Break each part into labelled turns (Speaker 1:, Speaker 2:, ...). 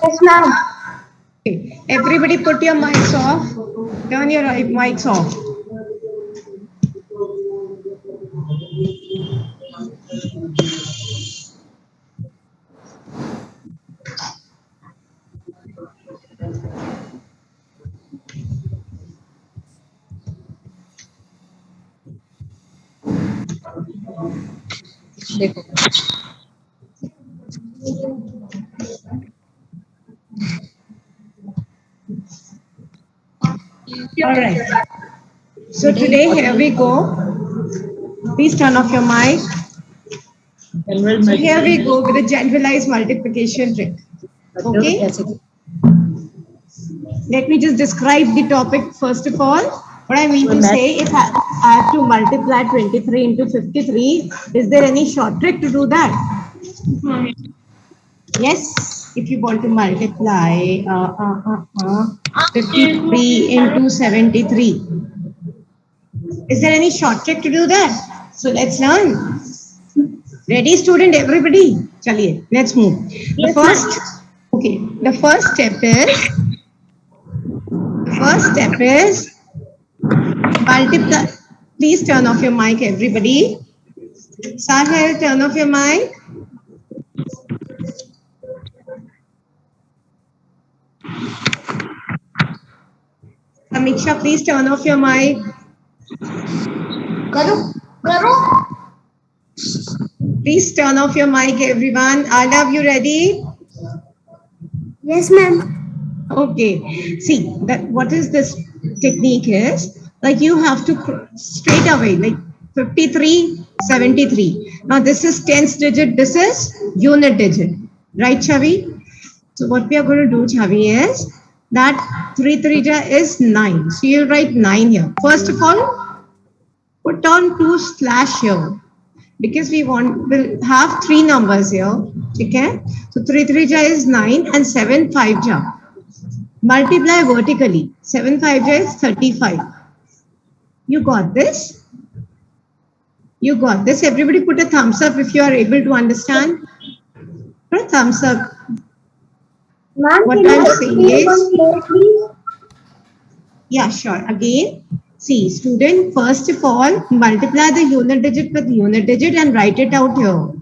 Speaker 1: Yes, ma'am.
Speaker 2: Okay. Everybody put your mics off. Turn your mics off. देखो. All right. So today, here we go. Please turn off your mic. So here we go with a generalized multiplication trick. Okay. Let me just describe the topic first of all. What I mean to say, if I have to multiply 23 into 53, is there any short trick to do that? Yes, if you want to multiply 53 into 73. Is there any short trick to do that? So let's learn. Ready, student, everybody? Chaliye, let's move. The first step is multiply. Please turn off your mic, everybody. Sahil, turn off your mic. Samiksha, please turn off your mic. Please turn off your mic, everyone. Alav, you ready?
Speaker 1: Yes, ma'am.
Speaker 2: Okay. See, that what is this technique is, like you have to straight away, like 53, 73. Now this is tens digit, this is unit digit. Right, Chavi? So what we are going to do, Chavi, is that 3 3 is 9. So you'll write 9 here. First of all, put on 2 slash here. Because we'll have 3 numbers here. Okay? So 3 3 is 9 and 7 5 multiply vertically. 7 5 is 35. You got this? You got this. Everybody put a thumbs up if you are able to understand. Put a thumbs up.
Speaker 1: Ma'am,
Speaker 2: What
Speaker 1: can you
Speaker 2: I'm saying
Speaker 1: explain
Speaker 2: is,
Speaker 1: one more, please?
Speaker 2: yeah, sure. Again, see, student, first of all, multiply the unit digit with unit digit and write it out here.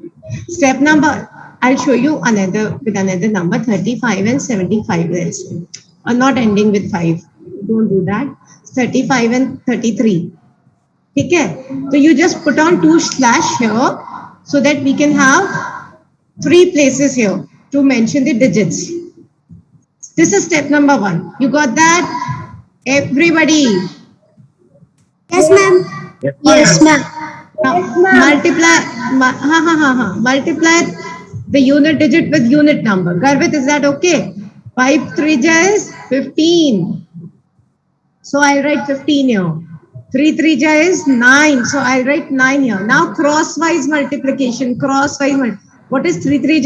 Speaker 2: Step number, I'll show you another with another number, 35 and 75 is. Not ending with 5. Don't do that. 35 and 33. Okay? So you just put on 2 slash here so that we can have 3 places here to mention the digits. This is step number 1. You got that? Everybody.
Speaker 1: Yes, ma'am. Yes, ma'am.
Speaker 2: Now multiply the unit digit with unit number. Garvit, is that okay? 5 3 is 15. So I'll write 15 here. 3 3 is 9. So I'll write 9 here. Now crosswise multiplication. What is 3 3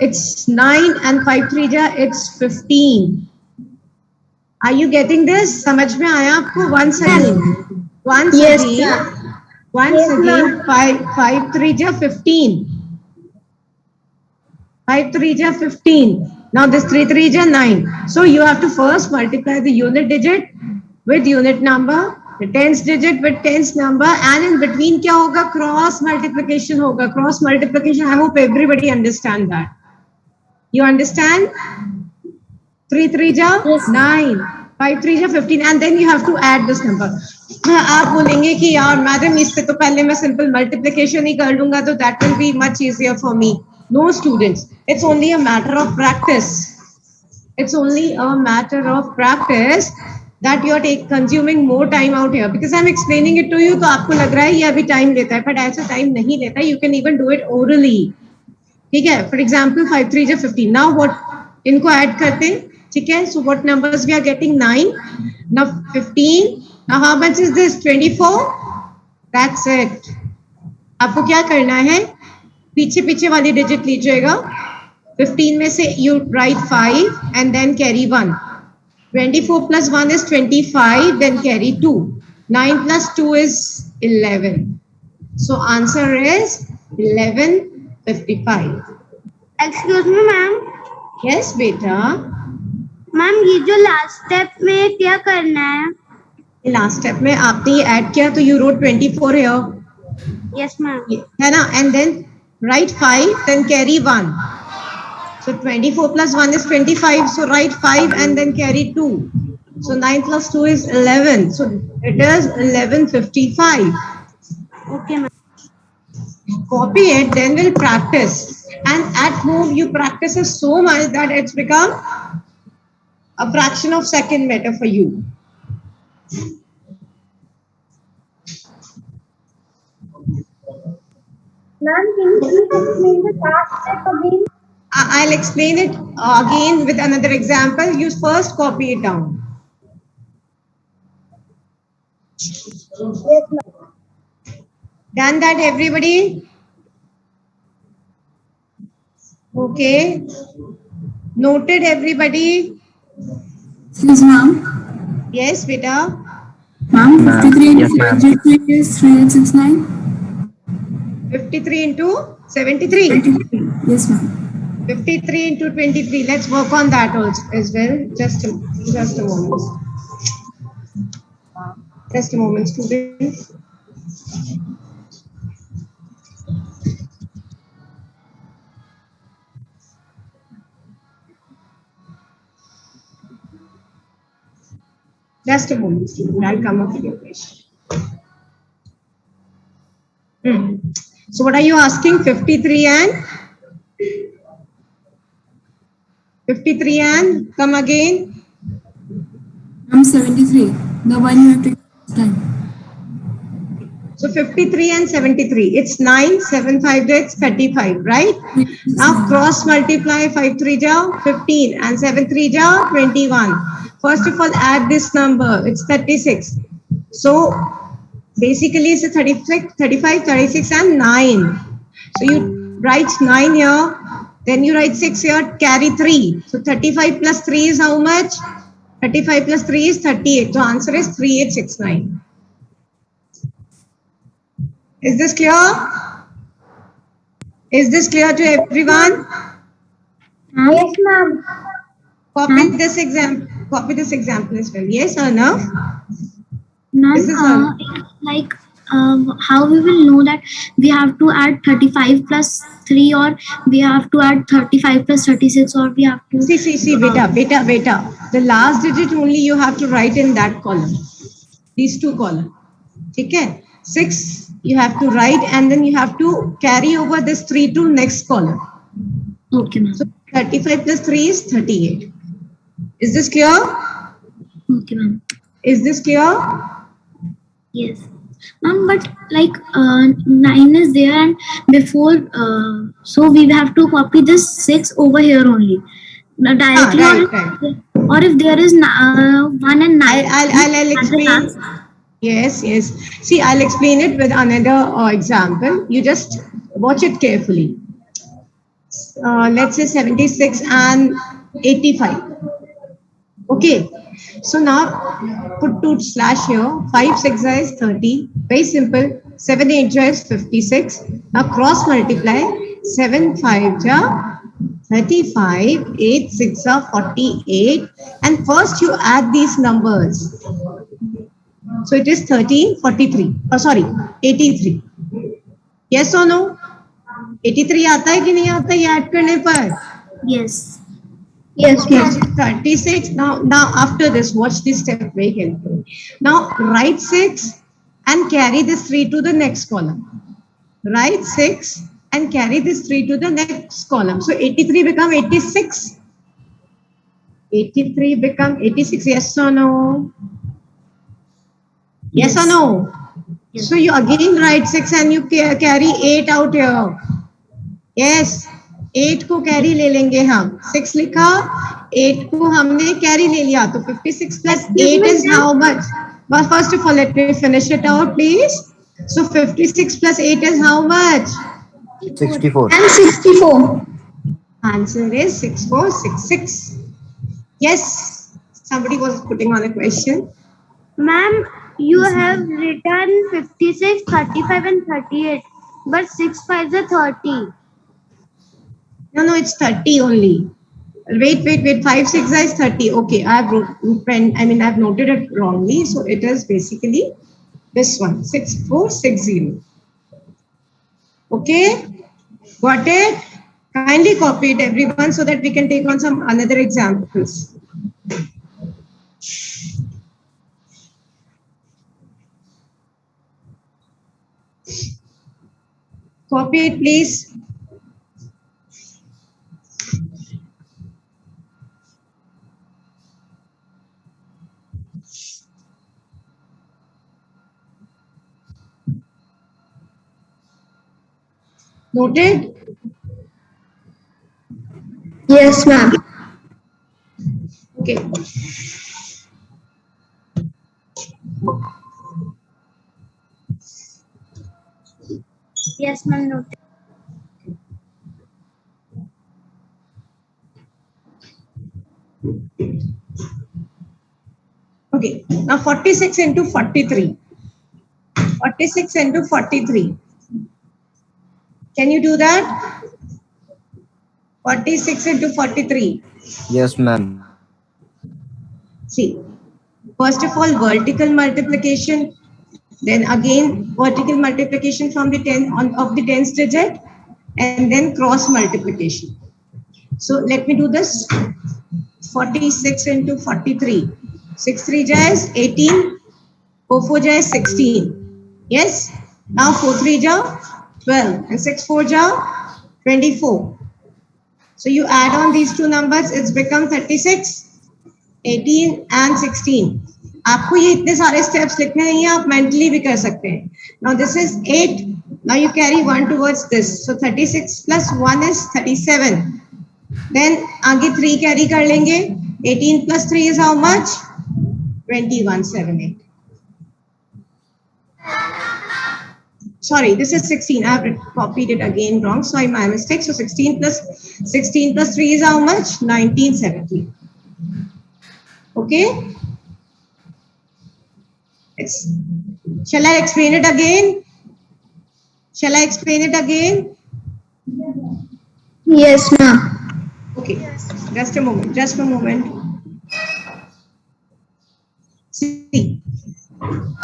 Speaker 2: It's 9 and 5 3 it's 15. Are you getting this? समझ में आया आपको? Once again. Once again, 5 3 15. 5 3 15. Now this 3 3 9. So you have to first multiply the unit digit with unit number, the tens digit with tens number, and in between क्या होगा? Cross multiplication होगा. Cross multiplication. I hope everybody understand that. You understand? 3 3 9. 5 3 15, and then you have to add this number. आप बोलेंगे कि यार madam इससे तो पहले मैं सिंपल मल्टीप्लिकेशन ही कर लूंगा तो that will be much easier for me. No, students, it's only a matter of practice. It's only a matter of practice that you are consuming more time out here because I'm explaining it to you. तो आपको लग रहा है ये अभी time लेता है, but ऐसा टाइम नहीं लेता. You can even do it orally. ठीक है? For example, 5 3 15. Now what? इनको ऐड करते हैं. ठीक है? So what numbers we are getting? 9. Now 15. Now how much is this? 24. That's it. आपको क्या करना है? पीछे पीछे वाली डिजिट लीजिएगा. 15 में से you write 5 and then carry 1. 24 plus 1 is 25, then carry 2. 9 plus 2 is 11. So answer is 1155.
Speaker 1: Excuse me, ma'am.
Speaker 2: Yes, beta.
Speaker 1: Ma'am ये जो लास्ट स्टेप में क्या करना है?
Speaker 2: लास्ट स्टेप में आपने ये ऐड किया तो you wrote 24 here,
Speaker 1: yes ma'am.
Speaker 2: है ना, and then write 5, then carry 1. So 24 plus 1 is 25. So write 5 and then carry 2. So 9 plus 2 is 11. So it is 1155.
Speaker 1: Okay ma'am.
Speaker 2: Copy it, then we'll practice. And at home, you practice it so much that it's become a fraction of second better for you.
Speaker 1: Ma'am, can you please explain the last step again?
Speaker 2: I'll explain it again with another example. You first copy it down.
Speaker 1: Yes ma'am.
Speaker 2: Done that, everybody? Okay. Noted, everybody?
Speaker 3: Yes, ma'am.
Speaker 2: Yes, beta.
Speaker 3: Ma'am,
Speaker 4: Ma'am,
Speaker 3: 53 into
Speaker 4: yes, ma'am.
Speaker 3: 73 is 369.
Speaker 2: 53 into 73.
Speaker 3: 23. Yes, ma'am.
Speaker 2: 53 into 23. Let's work on that also as well. Just a moment. Just a moment, students. Just a moment, student. I'll come up with your question. So what are you asking? 53 and 53 and come again.
Speaker 3: Ma'am, 73. The one you have taken this time.
Speaker 2: So 53 and 73. It's 9, 7, 5 days, 35, right?
Speaker 3: Yes,
Speaker 2: Now
Speaker 3: ma'am.
Speaker 2: cross multiply 5 3 ja 15 and 7 3 ja 21. First of all, add this number. It's 36. So basically it's a 36, 35, 36 and 9. So you write 9 here, then you write 6 here, carry 3. So 35 plus 3 is how much? 35 plus 3 is 38. So answer is 3869. Is this clear? Is this clear to everyone?
Speaker 1: Yes ma'am.
Speaker 2: Copy this example. Copy this example as well. Yes or no?
Speaker 5: Ma'am,
Speaker 2: This is all.
Speaker 5: like how we will know that we have to add 35 plus 3 or we have to add 35 plus 36 or we have to
Speaker 2: See, beta. The last digit only you have to write in that column. These two columns. Okay? 6 you have to write and then you have to carry over this 3 to next column.
Speaker 5: okay ma'am.
Speaker 2: So 35 plus 3 is 38. Is this clear?
Speaker 5: Okay ma'am.
Speaker 2: Is this clear?
Speaker 5: Yes ma'am, but like 9 is there and before so we have to copy this 6 over here only directly
Speaker 2: right.
Speaker 5: or if there is 1 and 9
Speaker 2: I'll
Speaker 5: at the
Speaker 2: explain.
Speaker 5: last.
Speaker 2: Yes. See, I'll explain it with another example. You just watch it carefully. Let's say 76 and 85. Okay. So now put 2 slash here. 5 6 is 30. Very simple. 7 8 is 56. Now cross multiply. 7 5 ja 35. 8 6 are 48. And first you add these numbers. So it is 1343. Oh, sorry, 83. Yes or no? 83 आता है कि नहीं आता ये add करने पर?
Speaker 5: Yes.
Speaker 1: Yes
Speaker 2: Okay,
Speaker 1: ma'am.
Speaker 2: so 36. Now after this, watch this step very carefully. Now write 6 and carry this 3 to the next column. Write 6 and carry this 3 to the next column. So 83 become 86. 83 become 86. Yes or no? Yes or no?
Speaker 5: Yes.
Speaker 2: So you again write 6 and you carry 8 out here. Yes, 8 को carry ले लेंगे हम. 6 लिखा, 8 को हमने carry ले लिया. तो 56 plus 8 is how much? But first of all, let me finish it out, please. So 56 plus 8 is how much?
Speaker 4: 64.
Speaker 1: And 64.
Speaker 2: Answer is 6466. Yes, somebody was putting on a question.
Speaker 1: Ma'am, you have written 56, 35 and 38. But 6 5 is 30.
Speaker 2: No, it's 30 only. Wait. 5 6 is 30. Okay, I've noted it wrongly. So it is basically this one, 6460. Okay, got it? Kindly copy it, everyone, so that we can take on some another examples. Copy it, please. Noted?
Speaker 1: Yes, ma'am.
Speaker 2: Okay.
Speaker 1: Yes, ma'am. Noted.
Speaker 2: Okay. Now 46 into 43. 46 into 43. Can you do that? 46 into 43.
Speaker 4: Yes, ma'am.
Speaker 2: See, first of all, vertical multiplication, then again vertical multiplication from the 10 of the tens digit, and then cross multiplication. So let me do this. 46 into 43. 6 3 is 18. 4 4 is 16. Yes. Now 4 3 is 12 and 6 4 is 24. So you add on these two numbers, it's become 36, 18 and 16. आपको ये इतने सारे steps लिखने नहीं है, आप mentally भी कर सकते हैं. Now this is 8. Now you carry 1 towards this. So 36 plus 1 is 37. Then आगे 3 carry कर लेंगे. 18 plus 3 is how much? 2178. Sorry, this is 16. I have copied it again wrong. Sorry, my mistake. So 16 plus 3 is how much? 1970. Okay. Shall I explain it again? Shall I explain it again?
Speaker 1: Yes, ma'am.
Speaker 2: Okay. Just a moment. Just a moment. See,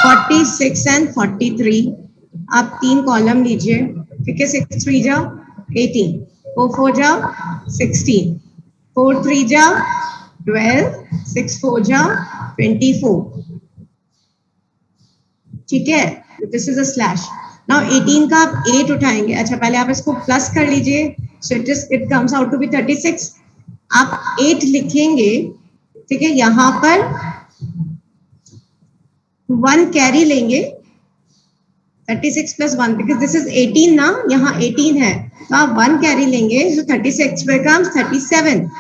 Speaker 2: 46 and 43. आप 3 column लीजिए. ठीक है. 6 3 जा 18. 4 4 जा 16. 4 3 जा 12. 6 4 जा 24. ठीक है. This is a slash. Now 18 का आप 8 उठाएंगे. अच्छा, पहले आप इसको प्लस कर लीजिए. So it comes out to be 36. आप 8 लिखेंगे. ठीक है. यहाँ पर 1 कैरी लेंगे. 36 plus 1 because this is 18 ना. यहाँ 18 है तो आप 1 कैरी लेंगे. so 36 becomes 37.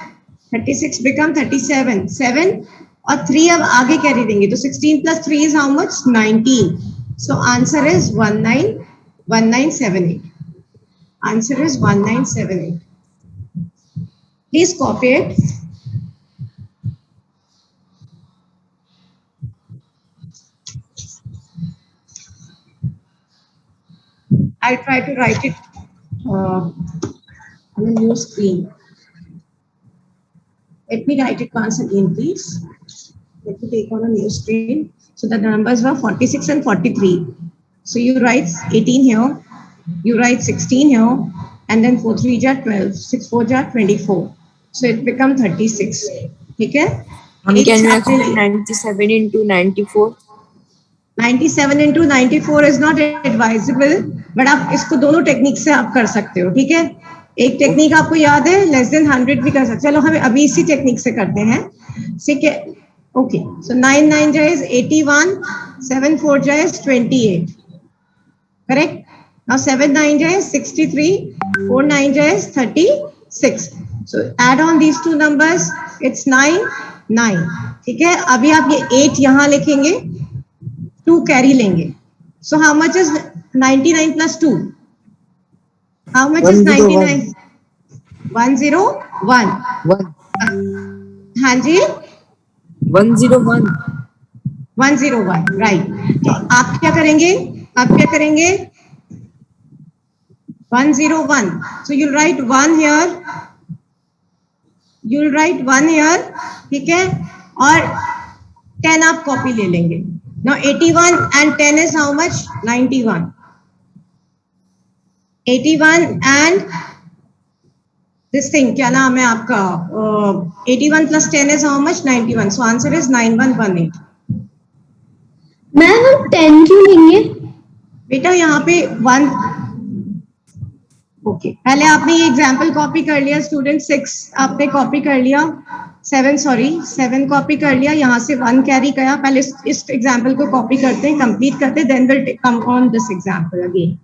Speaker 2: 36 become 37. 7 और 3 अब आगे कैरी देंगे तो 16 plus 3 is how much? 19. so answer is 1978. Answer is 1978. Please copy it. I'll try to write it on a new screen. Let me write it once again, please. Let me take on a new screen. So the numbers were 46 and 43. So you write 18 here, you write 16 here, and then 4 3 are 12, 6 4 are 24. So it becomes 36. Okay?
Speaker 3: Can you explain 97 into 94?
Speaker 2: 97 into 94 is not advisable, but आप इसको दोनों technique से आप कर सकते हो. ठीक है. एक टेक्निक आपको याद है, लेस देन 100 भी कर सकते. चलो हमें अभी इसी टेक्निक से करते हैं. ठीक है. Okay. So 9 9 is 81, 7 4 is 28. Correct. Now 7 9 is 63, 4 9 is 36. So add on these two numbers, it's 9 9. ठीक है. अभी आप ये 8 यहाँ लिखेंगे. 2 कैरी लेंगे. So how much is 99 plus 2? How much is 99? 101.
Speaker 3: 1.
Speaker 2: हाँ जी.
Speaker 3: 101.
Speaker 2: 101. Right. तो आप क्या करेंगे? आप क्या करेंगे? 101. So you'll write 1 here, you'll write 1 here, ठीक है, और 10 आप कॉपी ले लेंगे. Now 81 and 10 is how much? 91. 81 and this thing, क्या नाम है आपका? 81 plus 10 is how much? 91. So answer is 9118.
Speaker 5: Ma'am हम 10 क्यों लेंगे?
Speaker 2: बेटा यहाँ पे 1. ओके, पहले आपने ये एग्जाम्पल कॉपी कर लिया स्टूडेंट. 6 आपने कॉपी कर लिया, 7 कॉपी कर लिया, यहाँ से 1 कैरी किया. पहले इस एग्जाम्पल को कॉपी करते हैं, कंप्लीट करते हैं, then will come on this example again.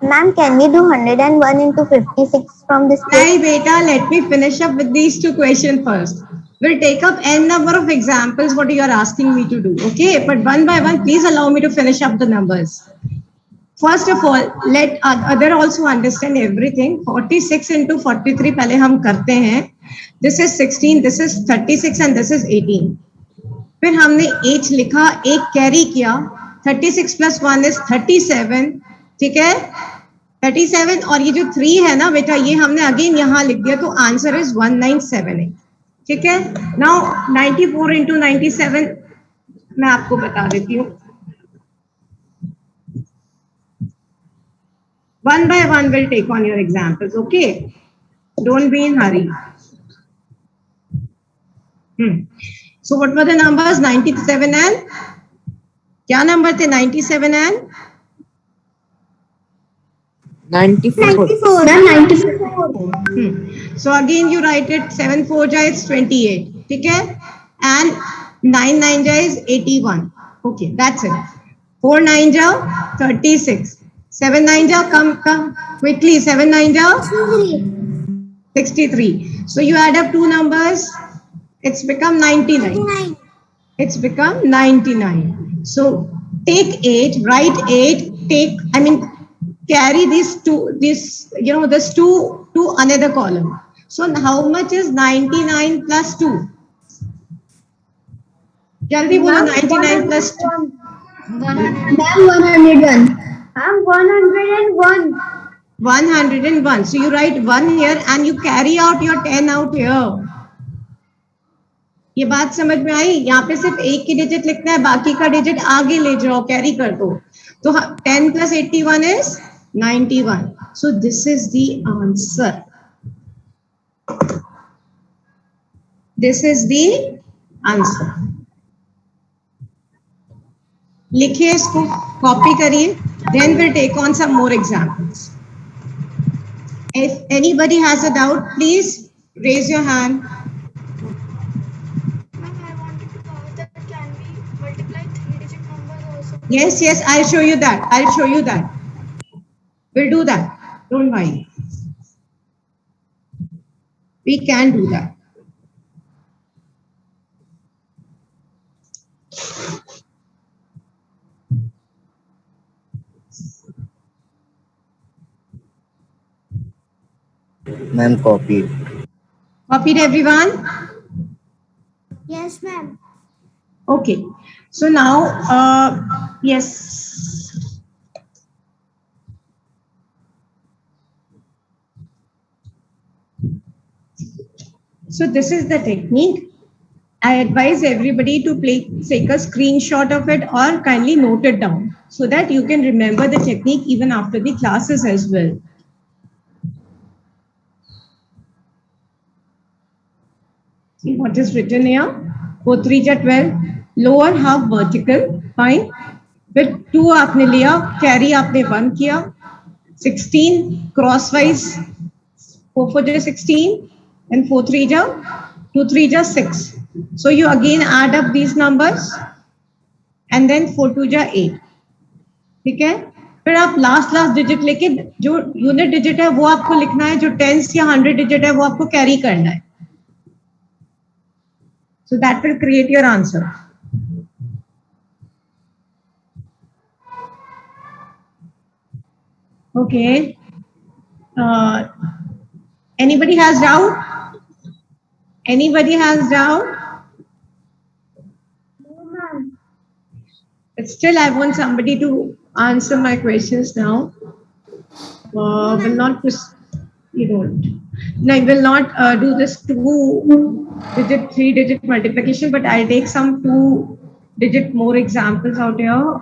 Speaker 4: Ma'am, can we do 101 into 56 from this page?
Speaker 2: नहीं बेटा, let me finish up with these 2 questions first. We'll take up n number of examples what you are asking me to do, okay? But one by one, please allow me to finish up the numbers. First of all, let other also understand everything. 46 into 43 पहले हम करते हैं. This is 16, this is 36 and this is 18. फिर हमने h लिखा, एक carry किया. 36 plus 1 is 37, ठीक है, 37. और ये जो 3 है ना बेटा, ये हमने अगेन यहाँ लिख दिया, तो आंसर इज 1978, ठीक है. नाउ 94 into 97 मैं आपको बता देती हूँ. One by one will take on your examples, okay? Don't be in hurry. So what were the numbers? 97 and क्या नंबर थे? 97 and
Speaker 5: 94. Ma'am 94.
Speaker 2: So again you write it. 7 4 ja is 28, ठीक है, and 9 9 ja is 81. Okay, that's it. 4 9 ja 36. 7 9 ja, come quickly. 7 9 ja 63. So you add up 2 numbers. It's become 99. It's become 99. So take 8, write 8. Carry these two, this to another column. So how much is 99 plus 2? Jaldi bolo, 99 plus 2.
Speaker 5: Ma'am 101.
Speaker 1: I'm 101.
Speaker 2: 101. So you write 1 here and you carry out your 10 out here. ये बात समझ में आई? यहाँ पे सिर्फ एक की digit लिखना है, बाकी का डिजिट आगे ले जाओ, कैरी कर दो. तो 10 plus 81 is 91. So this is the answer. This is the answer. लिखिए इसको, कॉपी करिए, then we'll take on some more examples. If anybody has a doubt, please raise your hand. Yes, I'll show you that. We'll do that. Don't worry. We can do that.
Speaker 6: Ma'am, copied.
Speaker 2: Copied everyone?
Speaker 1: Yes, ma'am.
Speaker 2: Okay. So now, yes. So this is the technique. I advise everybody to take a screenshot of it or kindly note it down so that you can remember the technique even after the classes as well. See what is written here? 4 3 ja 12. Lower half vertical. Fine. फिर 2 आपने लिया, carry आपने 1 किया. 16 crosswise. 4 4 ja 16 and 4 3 ja 2 3 ja 6. So you again add up these numbers and then 4 2 ja 8. ठीक है? फिर आप last digit लेके जो यूनिट डिजिट है वो आपको लिखना है, जो टेंस या 100 डिजिट है वो आपको कैरी करना है. So that will create your answer. Okay. Anybody has doubt? Anybody has doubt?
Speaker 1: No, ma'am.
Speaker 2: But still, I want somebody to answer my questions now. Will not, you don't. No, I will not do this 2-digit, 3-digit multiplication, but I'll take some 2-digit more examples out here.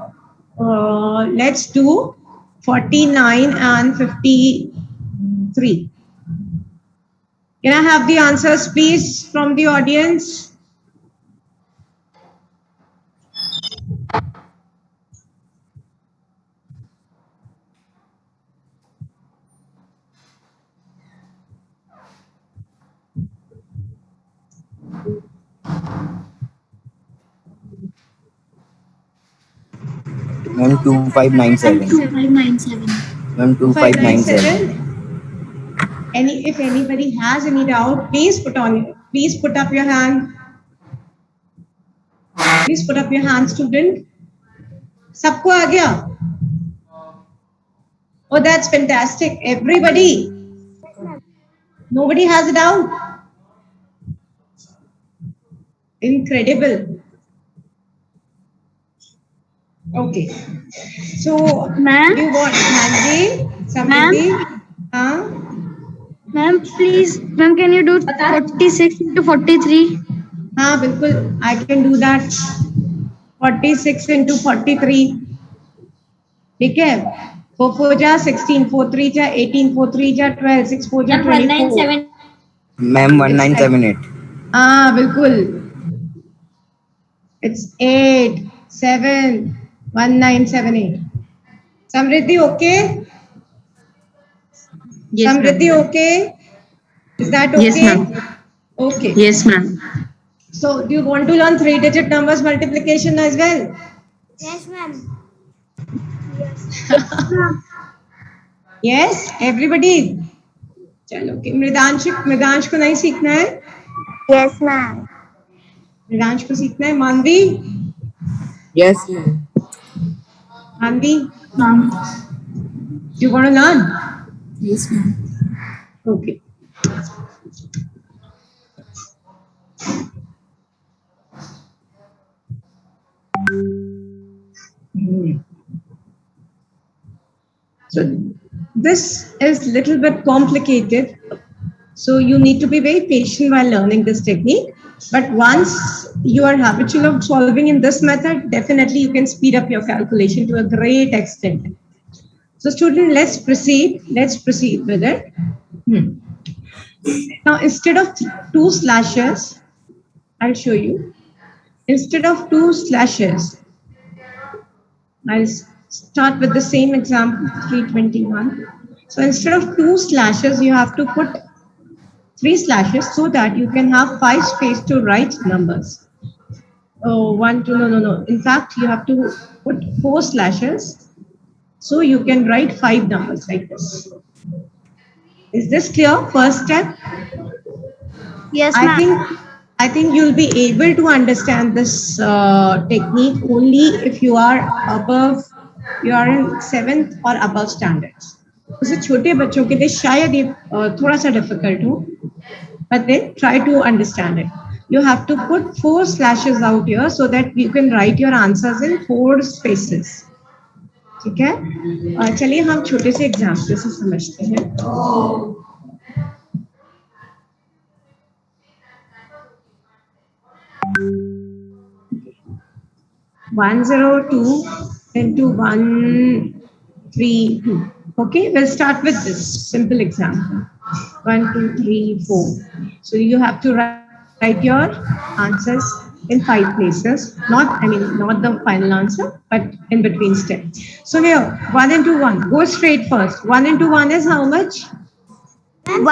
Speaker 2: Let's do 49 and 53. Can I have the answers, please, from the audience?
Speaker 6: Ma'am, 2597.
Speaker 5: 2597.
Speaker 6: Ma'am, 2597.
Speaker 2: 2597. If anybody has any doubt, please put up your hand. Please put up your hand, student. सबको आ गया? Oh, that's fantastic. Everybody. Nobody has a doubt. Incredible. Okay. So,
Speaker 1: Ma'am?
Speaker 2: you want Mandy? Somebody? Huh?
Speaker 1: Ma'am, please, ma'am, can you do 46 into 43?
Speaker 2: हाँ बिल्कुल, I can do that. 46 into 43. ठीक है? 4 4 जा 16, 4 3 जा 18, 4 3 जा 12, 6 4 जा 24.
Speaker 6: Ma'am, 1978.
Speaker 2: हाँ बिल्कुल. It's 8 7 1978. Samriddhi, okay?
Speaker 3: Yes,
Speaker 2: Samriddhi,
Speaker 3: ma'am.
Speaker 2: okay? Is that okay?
Speaker 3: Yes, ma'am.
Speaker 2: Okay.
Speaker 3: Yes, ma'am.
Speaker 2: So, do you want to learn 3-digit numbers multiplication as well?
Speaker 1: Yes, ma'am.
Speaker 2: Yes, everybody. चलो, okay. मृदांश को नहीं सीखना है?
Speaker 4: Yes, ma'am.
Speaker 2: मृदांश को सीखना है? मानवी?
Speaker 6: Yes, ma'am.
Speaker 2: मानवी?
Speaker 3: Ma'am.
Speaker 2: You want to learn?
Speaker 3: Yes, ma'am.
Speaker 2: Okay. So this is little bit complicated. So you need to be very patient while learning this technique. But once you are habitual of solving in this method, definitely you can speed up your calculation to a great extent. So student, let's proceed. Let's proceed with it. Now instead of 2 slashes, I'll show you. Instead of 2 slashes, I'll start with the same example, 321. So instead of 2 slashes, you have to put 3 slashes so that you can have 5 space to write numbers. Oh, 1, 2, no. In fact, you have to put 4 slashes so you can write 5 numbers like this. Is this clear? First step?
Speaker 1: Yes, ma'am.
Speaker 2: I think you'll be able to understand this technique only if you are in 7th or above standards. उसे छोटे बच्चों के लिए शायद ये थोड़ा सा difficult हो, but then try to understand it. You have to put 4 slashes out here so that you can write your answers in 4 spaces. ठीक है? चलिए हम छोटे से एग्जाम्पल से समझते हैं. 102 into 132. Okay, we'll start with this simple example. 1, 2, 3, 4. So you have to write your answers in 5 places. Not the final answer, but in between steps. So here, 1 into 1. Go straight first. 1 into 1 is how much?
Speaker 4: 1.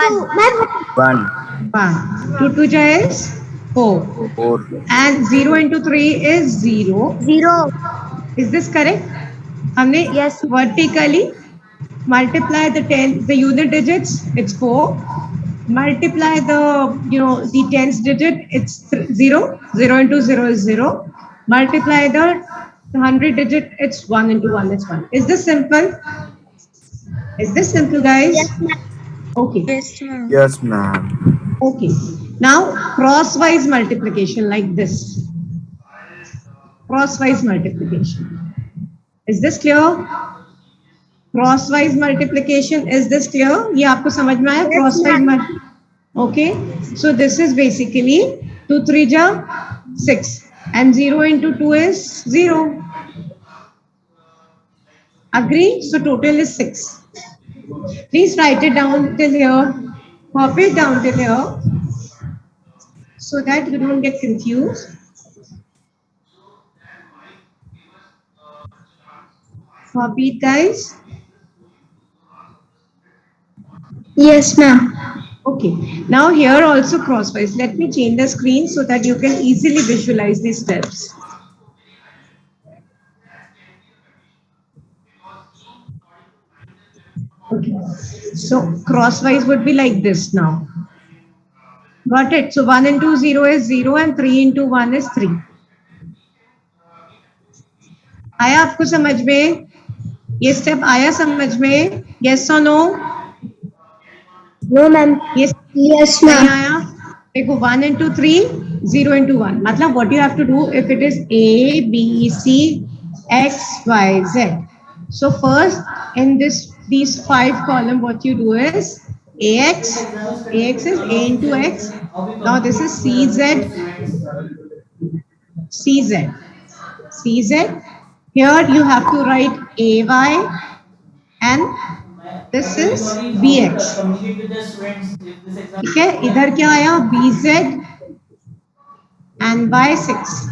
Speaker 6: 1.
Speaker 2: 1. 2 2 is 4.
Speaker 6: 4.
Speaker 2: And 0 into 3 is 0.
Speaker 4: 0.
Speaker 2: Is this correct? हमने
Speaker 4: Yes.
Speaker 2: vertically multiply the unit digits, it's 4. Multiply the tens digit, it's 0. 0 into 0 is 0. Multiply the 100 digit, it's 1 into 1 is 1. Is this simple? Is this simple, guys?
Speaker 4: Yes, ma'am.
Speaker 2: Okay.
Speaker 4: Yes, ma'am.
Speaker 6: Yes, ma'am.
Speaker 2: Okay. Now crosswise multiplication like this. Crosswise multiplication. Is this clear? Crosswise multiplication, is this clear? ये आपको समझ में आया? Crosswise okay, so this is basically 2 3 ja 6 and 0 into 2 is 0. Agree? So total is 6. Please write it down till here, copy it down till here so that you don't get confused. Copy it, guys.
Speaker 1: Yes, ma'am.
Speaker 2: Okay, now here also crosswise. Let me change the screen so that you can easily visualize these steps. Okay, so crosswise would be like this now. Got it? So 1 into 0 is 0 and 3 into 1 is 3. आया आपको समझ में? ये step आया समझ में? Yes or no?
Speaker 1: No, ma'am.
Speaker 2: Yes.
Speaker 1: Yes,
Speaker 2: नहीं
Speaker 1: ma'am.
Speaker 2: आया? देखो 1 into 3, 0 into 1. मतलब what you have to do if it is A, B, C, X, Y, Z. So first in these 5 column, what you do is AX is A into X. Now this is CZ. Here you have to write AY and this is BX. ठीक है, इधर क्या आया? BZ and Y6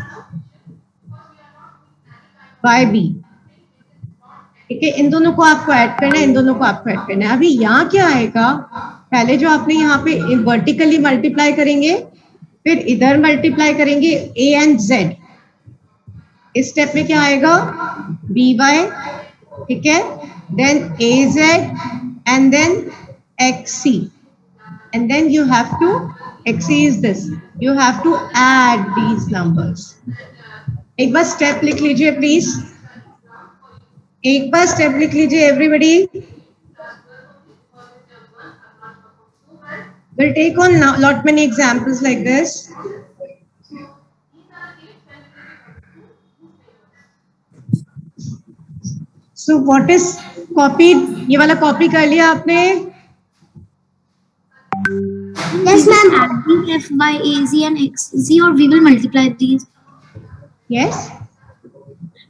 Speaker 2: YB. ठीक है, इन दोनों को आपको ऐड करना है, इन दोनों को आपको ऐड करना है. अभी यहाँ क्या आएगा? पहले जो आपने यहाँ पे वर्टिकली मल्टीप्लाई करेंगे, फिर इधर मल्टीप्लाई करेंगे A and Z. इस स्टेप में क्या आएगा? BY. ठीक है, then AZ and then XC. And then you have to, XC is this, you have to add these numbers. एक बार स्टेप लिख लीजिए प्लीज, एक बार स्टेप लिख लीजिए everybody. We'll take on lot many examples like this. So what is copied? ये वाला copy कर लिया आपने?
Speaker 1: Yes, ma'am.
Speaker 5: Adding f by az and xz, or we will multiply these.
Speaker 2: Yes.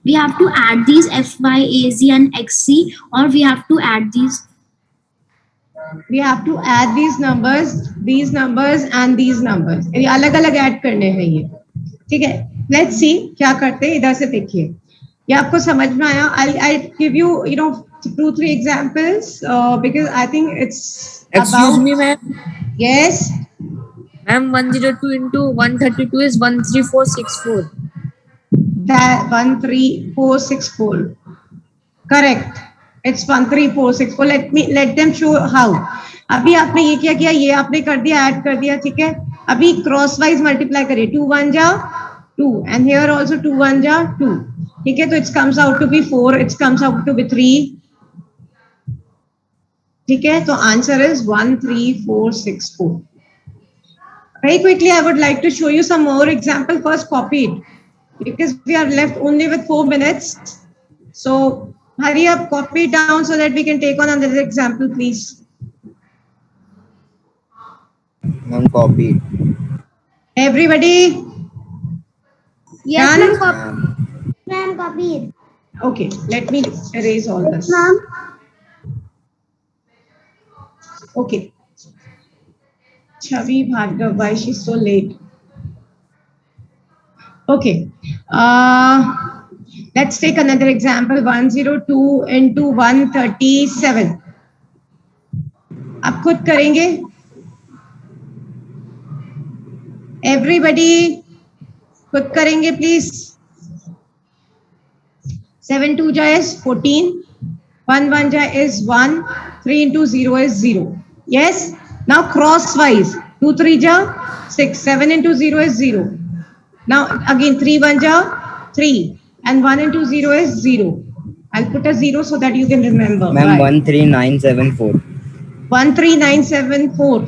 Speaker 5: We have to add these f by az and xc, or we have to add these.
Speaker 2: We have to add these numbers and these numbers. ये अलग अलग add करने हैं ये. ठीक है, let's see क्या करते हैं. इधर से देखिए, ये आपको समझ में आया? I'll give you 2-3 examples because I think it's
Speaker 7: Excuse
Speaker 2: about.
Speaker 7: me, ma'am.
Speaker 2: Yes.
Speaker 7: Ma'am, 102 into 132 is 13464.
Speaker 2: That 13464. Correct. It's 13464. Let them show how. अभी आपने ये क्या किया? ये आपने कर दिया, ऐड कर दिया. ठीक है, अभी क्रॉस वाइज मल्टीप्लाई करिए. 2 1 जा 2 and here also 2 1 जा 2. ठीक है, तो it comes out to be 4. It comes out to be 3. ठीक है, तो answer is 13464. Very quickly, I would like to show you some more example. First, copy it because we are left only with 4 minutes. So hurry up, copy it down so that we can take on another example, please.
Speaker 6: Ma'am, copy.
Speaker 2: Everybody,
Speaker 1: Yes,
Speaker 2: done?
Speaker 1: ma'am. Ma'am, copied.
Speaker 2: Okay, let me erase all this.
Speaker 1: Ma'am.
Speaker 2: Okay. Chavi Bhargav, why she's so late? Okay. Let's take another example. 102 into 137. आप खुद करेंगे? Everybody, खुद करेंगे please. 7 2 ja is 14. 1 1 ja is 1. 3 into 0 is 0. Yes. Now crosswise. 2 3 ja 6. 7 into 0 is 0. Now again 3 1 ja 3 and 1 into 0 is 0. I'll put a 0 so that you can remember.
Speaker 6: Ma'am,
Speaker 2: Right.
Speaker 6: 13974.
Speaker 2: 13974.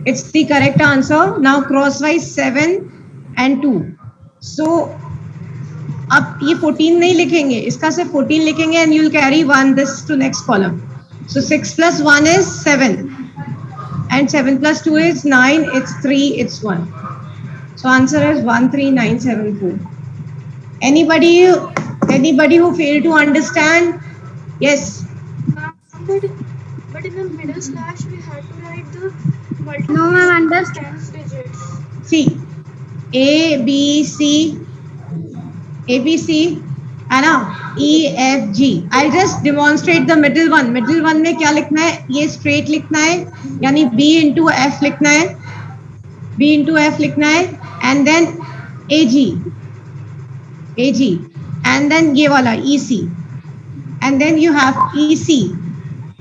Speaker 2: It's the correct answer. Now crosswise 7 and 2. So अब ये 14 नहीं लिखेंगे, इसका सिर्फ 14 लिखेंगे and you'll carry 1 this to next column. So 6 plus 1 is 7 and 7 plus 2 is 9, it's 3, it's 1. So answer is 13974. Anybody who failed to understand? Yes.
Speaker 3: But in the middle slash we had to write the multiple
Speaker 1: No, ma'am, understand.
Speaker 3: tens digits.
Speaker 2: See, A, B, C, है ना, E, F, G. I'll just demonstrate the middle one. Middle one में क्या लिखना है? ये straight लिखना है, यानी B into F लिखना है, B into F लिखना है, and then AG, and then ये वाला EC, and then you have EC,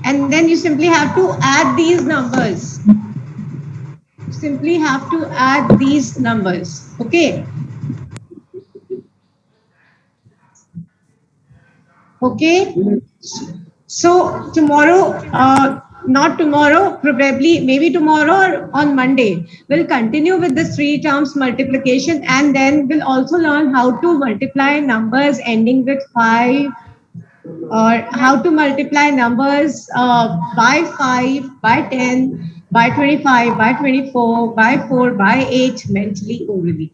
Speaker 2: and then you simply have to add these numbers. Simply have to add these numbers. Okay. Okay. So tomorrow, not tomorrow, probably maybe tomorrow or on Monday, we'll continue with this 3 terms multiplication, and then we'll also learn how to multiply numbers ending with 5, or how to multiply numbers by 5, by 10, by 25, by 24, by 4, by 8 mentally orally.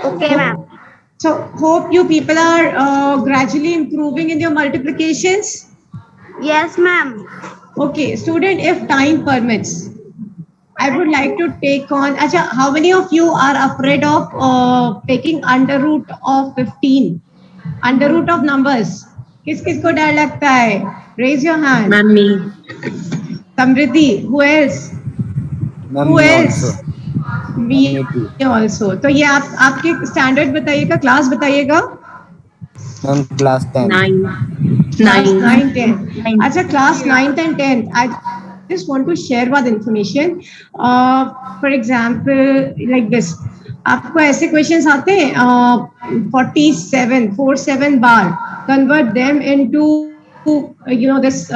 Speaker 1: Okay, ma'am.
Speaker 2: So hope you people are gradually improving in your multiplications.
Speaker 1: Yes, ma'am.
Speaker 2: Okay, student, if time permits, I would like to take on. Acha, how many of you are afraid of taking under root of 15? Under root of numbers. किसको डर लगता है? Raise your hand.
Speaker 7: Ma'am, me.
Speaker 2: Samriddhi, who else?
Speaker 6: Ma'am,
Speaker 2: Who
Speaker 6: me
Speaker 2: else?
Speaker 6: also.
Speaker 2: Me
Speaker 6: Me too.
Speaker 2: also. तो ये आपके standard बताइएगा, class बताइएगा.
Speaker 6: Ma'am, class 10.
Speaker 7: 9.
Speaker 2: Class
Speaker 7: 9.
Speaker 2: 9, 10. अच्छा, class 9th and 10th. I just want to share one information. For example, like this. आपको ऐसे questions आते हैं, 47 बार. Convert them into, this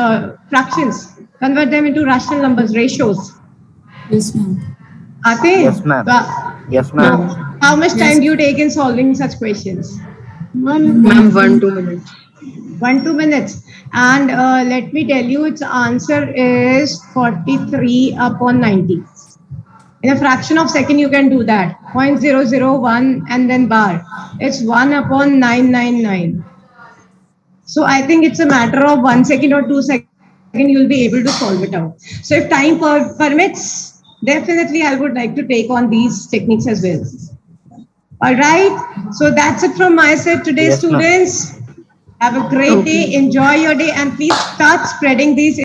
Speaker 2: fractions. Convert them into rational numbers, ratios.
Speaker 3: Yes, ma'am.
Speaker 2: आते हैं?
Speaker 6: Yes, ma'am. Yes,
Speaker 2: Now,
Speaker 6: ma'am.
Speaker 2: how much time do you take in solving such questions?
Speaker 7: Ma'am, 1-2 minutes.
Speaker 2: 1-2 minutes. And let me tell you, its answer is 43 upon 90. In a fraction of second, you can do that. 0.001 and then bar. It's 1 upon 999. So I think it's a matter of 1 second or 2 seconds, you'll be able to solve it out. So if time permits, definitely I would like to take on these techniques as well. All right. So that's it from my side today,
Speaker 6: Yes, ma'am.
Speaker 2: students. Have a great day. Enjoy your day, and please start spreading these